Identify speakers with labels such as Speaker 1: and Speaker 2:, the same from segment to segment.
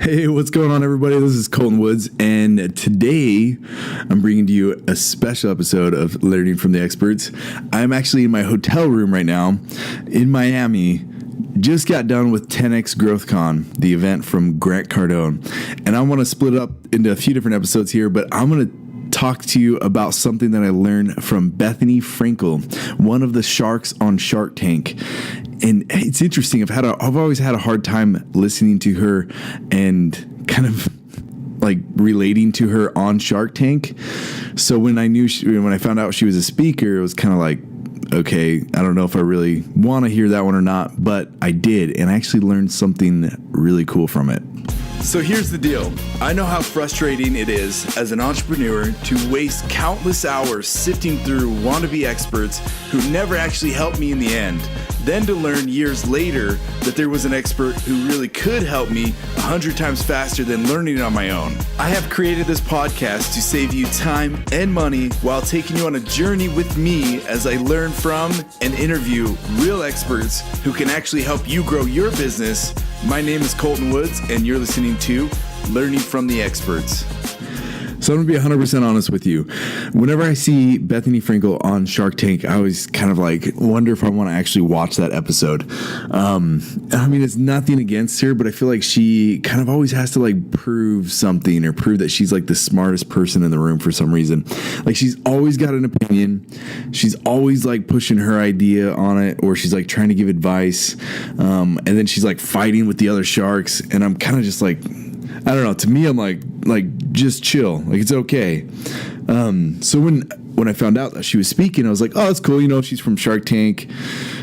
Speaker 1: Hey, what's going on, everybody? This is Coulton Woods, and today I'm bringing to you a special episode of Learning from the Experts. I'm actually in my hotel room right now in Miami. Just got done with 10X GrowthCon, the event from Grant Cardone, and I want to split it up into a few different episodes here, but I'm going to talk to you about something that I learned from Bethenny Frankel, one of the sharks on Shark Tank. And it's interesting. I've always had a hard time listening to her and kind of like relating to her on Shark Tank. So when I found out she was a speaker, it was kind of like, okay, I don't know if I really want to hear that one or not, but I did, and I actually learned something really cool from it. So here's the deal. I know how frustrating it is as an entrepreneur to waste countless hours sifting through wannabe experts who never actually helped me in the end. Then to learn years later that there was an expert who really could help me 100 times faster than learning it on my own. I have created this podcast to save you time and money while taking you on a journey with me as I learn from and interview real experts who can actually help you grow your business. My name is Coulton Woods, and you're listening to Learning from the Experts. So I'm going to be 100% honest with you. Whenever I see Bethenny Frankel on Shark Tank, I always kind of like wonder if I want to actually watch that episode. I mean, it's nothing against her, but I feel like she kind of always has to like prove something or prove that she's like the smartest person in the room for some reason. Like she's always got an opinion. She's always like pushing her idea on it, or she's like trying to give advice. And then she's like fighting with the other sharks. And I'm kind of just like, I don't know. To me, I'm like just chill. Like it's okay. So when I found out that she was speaking, I was like, oh, that's cool. You know, she's from Shark Tank.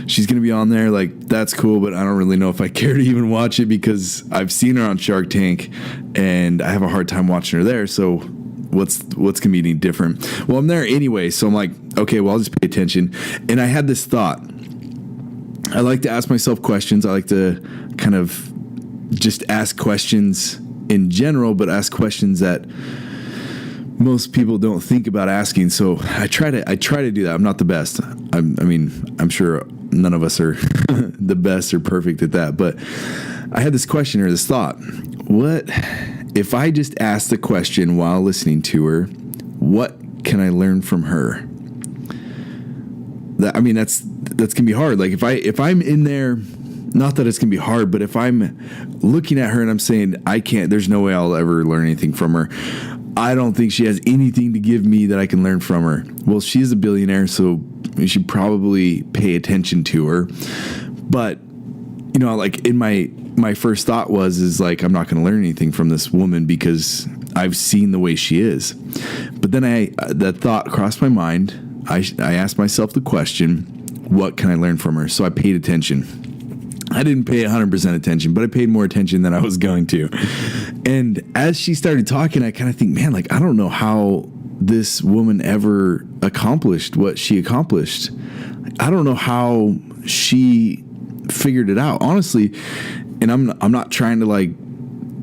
Speaker 1: She's gonna be on there. Like that's cool. But I don't really know if I care to even watch it because I've seen her on Shark Tank, and I have a hard time watching her there. So what's gonna be any different? Well, I'm there anyway, so I'm like, okay, well, I'll just pay attention. And I had this thought. I like to ask myself questions. I like to kind of just ask questions in general, but ask questions that most people don't think about asking. So I try to do that. I'm not the best. I'm sure none of us are the best or perfect at that, but I had this question or this thought. What if I just asked the question while listening to her, what can I learn from her? That's gonna be hard. Like if I'm in there, not that it's going to be hard, but if I'm looking at her and I'm saying, there's no way I'll ever learn anything from her. I don't think she has anything to give me that I can learn from her. Well, she is a billionaire, so you should probably pay attention to her. But, you know, like in my first thought is like, I'm not going to learn anything from this woman because I've seen the way she is. But then that thought crossed my mind. I asked myself the question, what can I learn from her? So I paid attention. I didn't pay 100% attention, but I paid more attention than I was going to. And as she started talking, I kind of think, man, like, I don't know how this woman ever accomplished what she accomplished. I don't know how she figured it out, honestly. And I'm not trying to like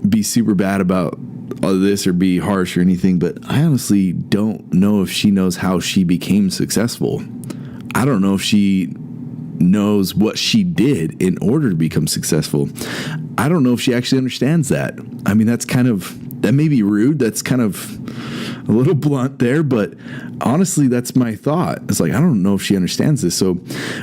Speaker 1: be super bad about all this or be harsh or anything, but I honestly don't know if she knows how she became successful. I don't know if she knows what she did in order to become successful. I don't know if she actually understands that. I mean, that may be rude. That's kind of a little blunt there, but honestly, that's my thought. It's like, I don't know if she understands this. So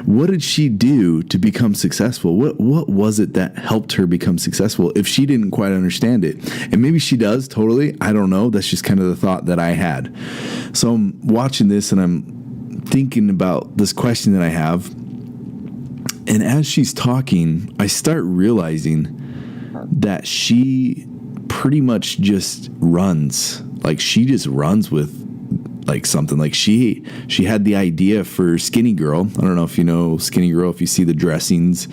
Speaker 1: what did she do to become successful? What was it that helped her become successful if she didn't quite understand it? And maybe she does totally. I don't know. That's just kind of the thought that I had. So I'm watching this and I'm thinking about this question that I have. And as she's talking, I start realizing that she pretty much just runs. Like she just runs with like something. Like she had the idea for Skinny Girl. I don't know if you know Skinny Girl, if you see the dressings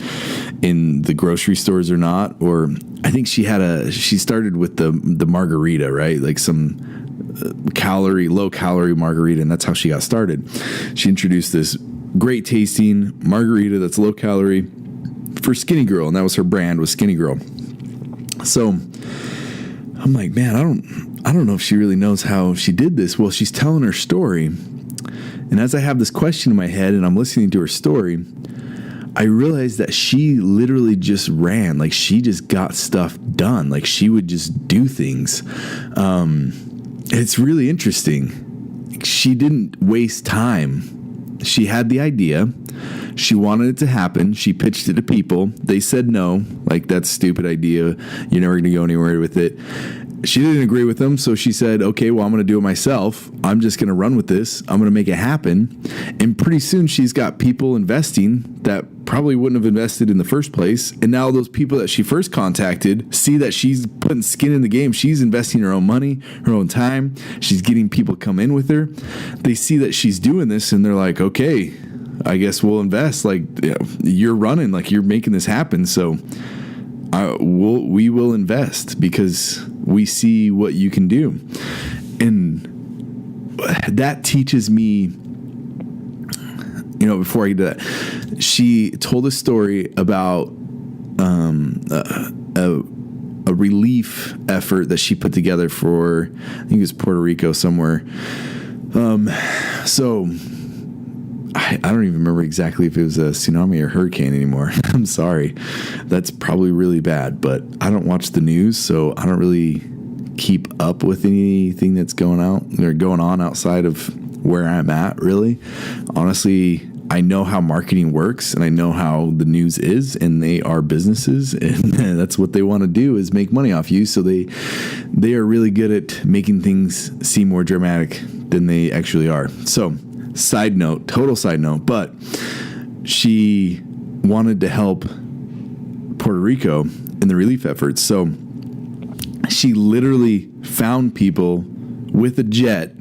Speaker 1: in the grocery stores or not. Or I think she started with the margarita, right? Like some low calorie margarita, and that's how she got started. She introduced this great tasting margarita that's low calorie for Skinny Girl, and that was her brand, was Skinny Girl. So I'm like, man, I don't know if she really knows how she did this. Well, she's telling her story, and as I have this question in my head and I'm listening to her story, I realized that she literally just ran. Like, she just got stuff done. Like, she would just do things. It's really interesting. She didn't waste time. She had the idea. She wanted it to happen. She pitched it to people. They said no. Like, that's a stupid idea. You're never going to go anywhere with it. She didn't agree with them, so she said, okay, well, I'm going to do it myself. I'm just going to run with this. I'm going to make it happen. And pretty soon she's got people investing that probably wouldn't have invested in the first place. And now those people that she first contacted see that she's putting skin in the game. She's investing her own money, her own time. She's getting people come in with her. They see that she's doing this, and they're like, okay, I guess we'll invest. Like, you're running, like, you're making this happen. So we will invest because we see what you can do. And that teaches me, before I get to that, she told a story about a relief effort that she put together for, I think it was Puerto Rico somewhere. So I don't even remember exactly if it was a tsunami or hurricane anymore. I'm sorry. That's probably really bad, but I don't watch the news, so I don't really keep up with anything that's going on outside of where I'm at, really. Honestly, I know how marketing works, and I know how the news is, and they are businesses, and that's what they want to do, is make money off you. So they are really good at making things seem more dramatic than they actually are. So, total side note, but she wanted to help Puerto Rico in the relief efforts. So she literally found people with a jet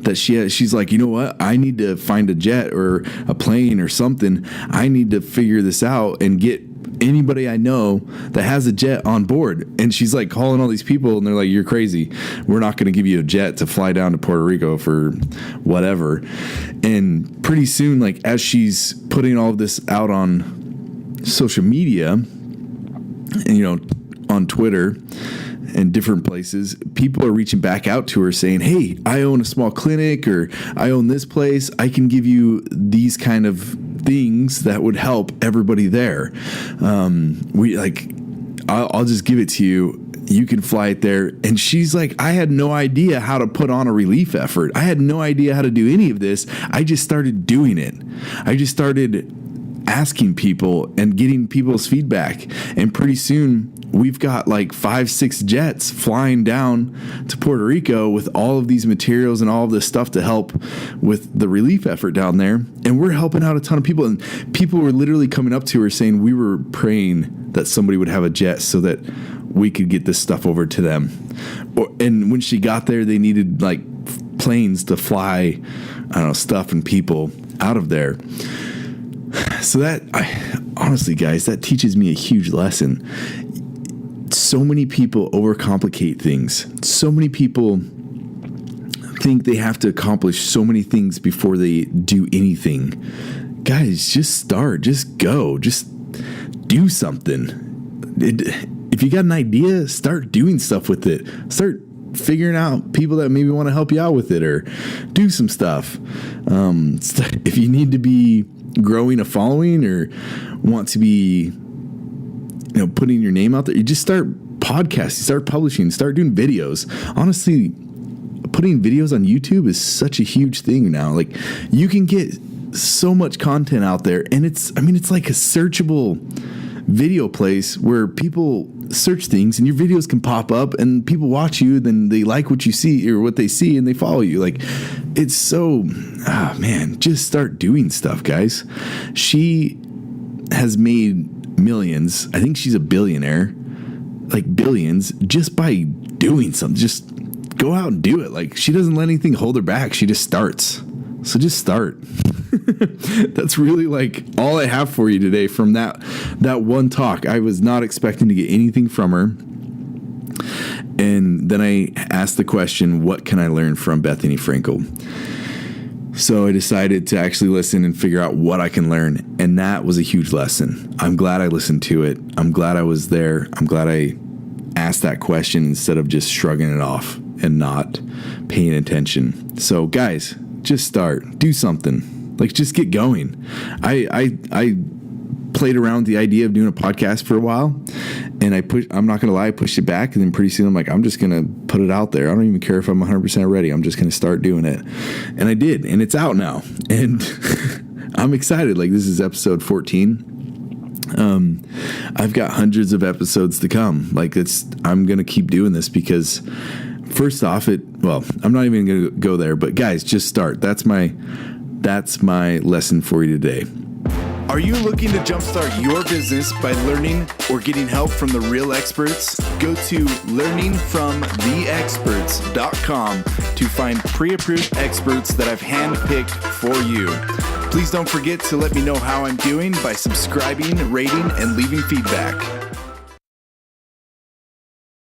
Speaker 1: that she's like, you know what? I need to find a jet or a plane or something. I need to figure this out and get anybody I know that has a jet on board. And she's like calling all these people, and they're like, you're crazy. We're not going to give you a jet to fly down to Puerto Rico for whatever. And pretty soon, like, as she's putting all of this out on social media, and, on Twitter and different places, people are reaching back out to her saying, hey, I own a small clinic, or I own this place. I can give you these kind of things that would help everybody there. I'll just give it to you. You can fly it there. And she's like, I had no idea how to put on a relief effort. I had no idea how to do any of this. I just started doing it. I just started asking people and getting people's feedback. And pretty soon we've got like 5-6 jets flying down to Puerto Rico with all of these materials and all of this stuff to help with the relief effort down there. And we're helping out a ton of people. And people were literally coming up to her saying, we were praying that somebody would have a jet so that we could get this stuff over to them. And when she got there, they needed like planes to fly, stuff and people out of there. So honestly, guys, that teaches me a huge lesson. So many people overcomplicate things. So many people think they have to accomplish so many things before they do anything. Guys, just start. Just go. Just do something. If you got an idea, start doing stuff with it. Start figuring out people that maybe want to help you out with it, or do some stuff. If you need to be growing a following or want to be putting your name out there, you just start podcasting, start publishing, start doing videos. Honestly, putting videos on YouTube is such a huge thing now. Like, you can get so much content out there, and it's like a searchable video place where people search things and your videos can pop up and people watch you, then they like what you see or what they see and they follow you. Like, it's so, just start doing stuff, guys. She has made millions. I think she's a billionaire, like billions, just by doing something. Just go out and do it. Like, she doesn't let anything hold her back. She just starts. So just start. That's really like all I have for you today from that one talk. I was not expecting to get anything from her. And then I asked the question, what can I learn from Bethenny Frankel? So I decided to actually listen and figure out what I can learn. And that was a huge lesson. I'm glad I listened to it. I'm glad I was there. I'm glad I asked that question instead of just shrugging it off and not paying attention. So guys, just start. Do something. Like, just get going. I played around with the idea of doing a podcast for a while, and I'm not gonna lie, I pushed it back, and then pretty soon I'm like, I'm just gonna put it out there. I don't even care if I'm 100% ready. I'm just gonna start doing it, and I did, and it's out now, and I'm excited. Like, this is episode 14. I've got hundreds of episodes to come. Like, I'm gonna keep doing this because, first off, I'm not even gonna go there. But guys, just start. That's my lesson for you today. Are you looking to jumpstart your business by learning or getting help from the real experts? Go to learningfromtheexperts.com to find pre-approved experts that I've handpicked for you. Please don't forget to let me know how I'm doing by subscribing, rating, and leaving feedback.